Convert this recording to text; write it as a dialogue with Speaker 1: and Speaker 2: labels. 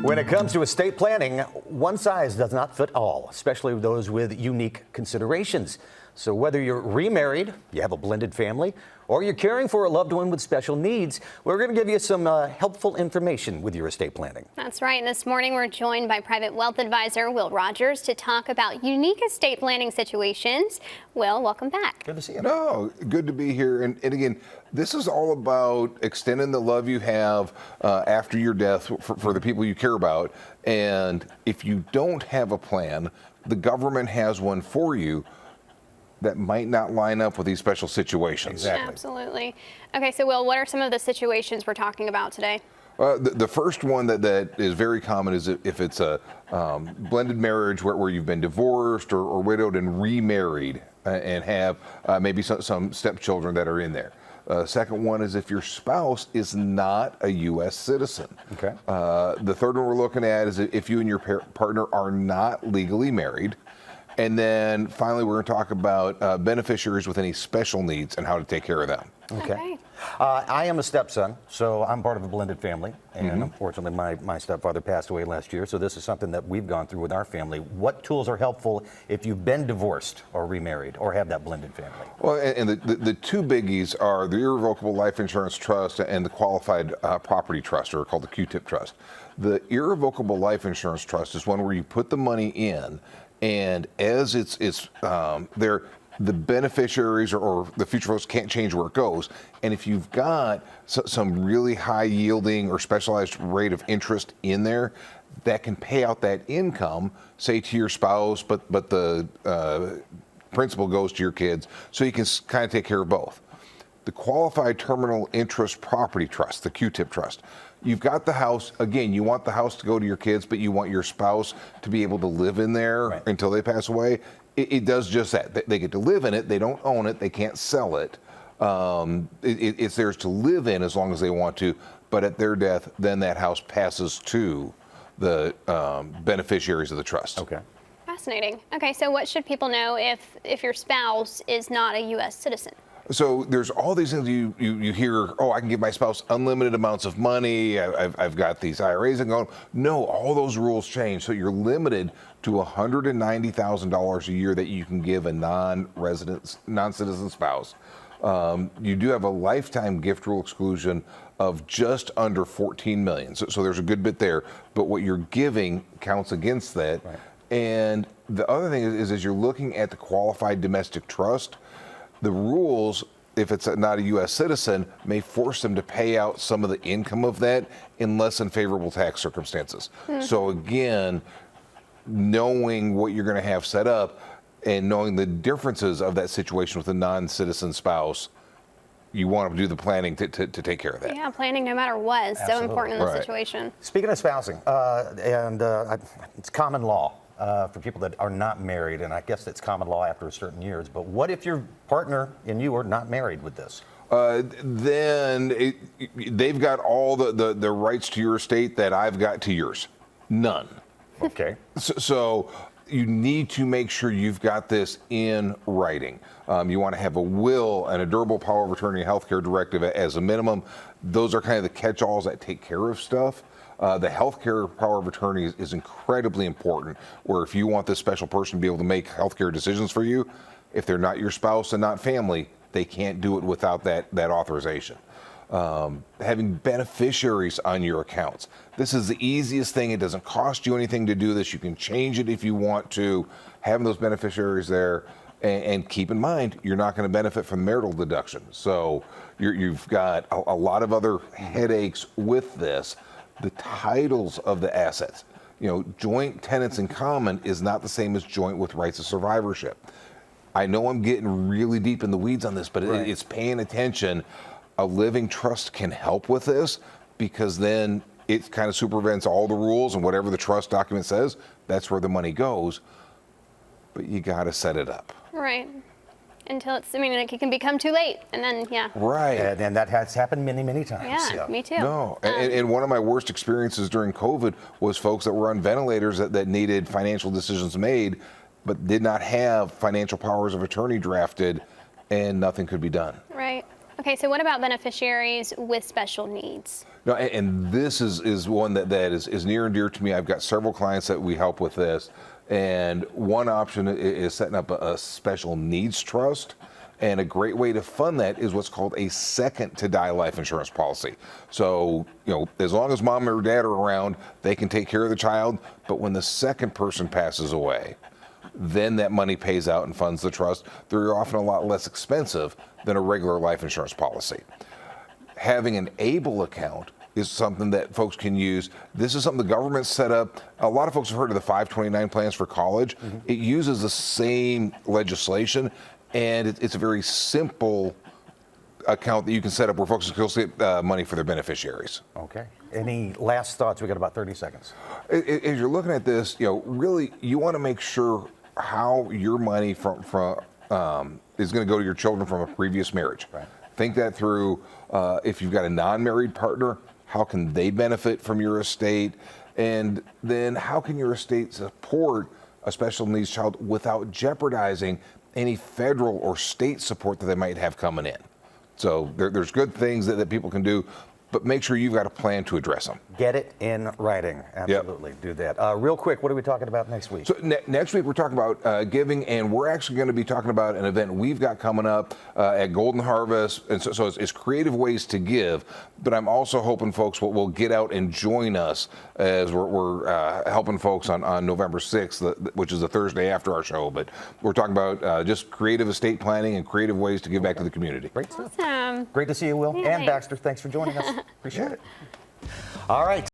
Speaker 1: When it comes to estate planning, one size does not fit all, especially those with unique considerations. So whether you're remarried, you have a blended family, or you're caring for a loved one with special needs, we're going to give you some helpful information with your estate planning.
Speaker 2: That's right. This morning we're joined by private wealth advisor Will Rogers to talk about unique estate planning situations. Will, welcome back.
Speaker 1: Good to see you.
Speaker 3: No, good to be here. And again, this is all about extending the love you have after your death for the people you care about. And if you don't have a plan, the government has one for you that might not line up with these special situations.
Speaker 1: Exactly.
Speaker 2: Absolutely. Okay, so Will, what are some of the situations we're talking about today?
Speaker 3: The first one that is very common is if it's a blended marriage where you've been divorced or widowed and remarried and have maybe some stepchildren that are in there. Second one is if your spouse is not a U.S. citizen.
Speaker 1: Okay.
Speaker 3: The third one we're looking at is if you and your partner are not legally married. And then finally, we're going to talk about beneficiaries with any special needs and how to take care of them.
Speaker 1: Okay. I am a stepson, so I'm part of a blended family. And unfortunately, my stepfather passed away last year. So this is something that we've gone through with our family. What tools are helpful if you've been divorced or remarried or have that blended family?
Speaker 3: Well, and the two biggies are the Irrevocable Life Insurance Trust and the Qualified Property Trust, or called the Q-Tip Trust. The Irrevocable Life Insurance Trust is one where you put the money in, and as the beneficiaries or the future folks can't change where it goes. And if you've got some really high yielding or specialized rate of interest in there, that can pay out that income, say to your spouse, but the principal goes to your kids, so you can kind of take care of both. The Qualified Terminal Interest Property Trust, the Q-Tip Trust. You've got the house, again, you want the house to go to your kids, but you want your spouse to be able to live in there until they pass away. It does just that. They get to live in it. They don't own it. They can't sell it. It's theirs to live in as long as they want to. But at their death, then that house passes to the beneficiaries of the trust.
Speaker 1: Okay.
Speaker 2: Fascinating. Okay, so what should people know if your spouse is not a U.S. citizen?
Speaker 3: So there's all these things you hear, oh, I can give my spouse unlimited amounts of money. I've got these IRAs and going. No, all those rules change. So you're limited to $190,000 a year that you can give a non-citizen spouse. You do have a lifetime gift rule exclusion of just under $14 million. So there's a good bit there. But what you're giving counts against that. Right. And the other thing is as you're looking at the qualified domestic trust, the rules, if it's not a U.S. citizen, may force them to pay out some of the income of that in less than favorable tax circumstances. So again, knowing what you're going to have set up and knowing the differences of that situation with a non-citizen spouse, you want to do the planning to take care of that.
Speaker 2: Yeah, planning no matter what is so important in this situation.
Speaker 1: Speaking of spousing, it's common law. For people that are not married, and I guess it's common law after a certain years, but what if your partner and you are not married with this?
Speaker 3: Then they've got all the rights to your estate that I've got to yours. None.
Speaker 1: Okay.
Speaker 3: So you need to make sure you've got this in writing. You want to have a will and a durable power of attorney healthcare directive as a minimum. Those are kind of the catch-alls that take care of stuff. The healthcare power of attorney is incredibly important, where if you want this special person to be able to make healthcare decisions for you, if they're not your spouse and not family, they can't do it without that authorization. Having beneficiaries on your accounts. This is the easiest thing. It doesn't cost you anything to do this. You can change it if you want to. Having those beneficiaries there, and keep in mind, you're not going to benefit from marital deduction. So you've got a lot of other headaches with this. The titles of the assets. Joint tenants in common is not the same as joint with rights of survivorship. I know I'm getting really deep in the weeds on this, but it's paying attention. A living trust can help with this because then it kind of supervents all the rules, and whatever the trust document says, that's where the money goes. But you got to set it up.
Speaker 2: Right. Until it can become too late, and then,
Speaker 3: Right.
Speaker 1: And that has happened many, many times.
Speaker 2: Yeah, me too.
Speaker 3: No, and one of my worst experiences during COVID was folks that were on ventilators that needed financial decisions made, but did not have financial powers of attorney drafted, and nothing could be done.
Speaker 2: Right. Okay, so what about beneficiaries with special needs?
Speaker 3: No, and this is one that is near and dear to me. I've got several clients that we help with this, and one option is setting up a special needs trust. And a great way to fund that is what's called a second to die life insurance policy. So, as long as mom or dad are around, they can take care of the child. But when the second person passes away, then that money pays out and funds the trust. They're often a lot less expensive than a regular life insurance policy. Having an ABLE account is something that folks can use. This is something the government set up. A lot of folks have heard of the 529 plans for college. It uses the same legislation, and it's a very simple account that you can set up where folks can still get money for their beneficiaries.
Speaker 1: Okay. Any last thoughts? We got about 30 seconds.
Speaker 3: As you're looking at this, really you want to make sure how your money from is going to go to your children from a previous marriage.
Speaker 1: Right.
Speaker 3: Think that through. If you've got a non-married partner, how can they benefit from your estate? And then how can your estate support a special needs child without jeopardizing any federal or state support that they might have coming in? So there's good things that people can do, but make sure you've got a plan to address them.
Speaker 1: Get it in writing. Absolutely. Do that. Real quick, what are we talking about next week?
Speaker 3: So next week we're talking about giving, and we're actually going to be talking about an event we've got coming up at Golden Harvest. And so it's creative ways to give, but I'm also hoping folks will get out and join us as we're helping folks on November 6th, which is the Thursday after our show. But we're talking about just creative estate planning and creative ways to give back to the community.
Speaker 1: Great stuff.
Speaker 2: Awesome.
Speaker 1: Great to see you, Will.
Speaker 2: Yeah,
Speaker 1: And Baxter, thanks for joining us. Appreciate it. All right.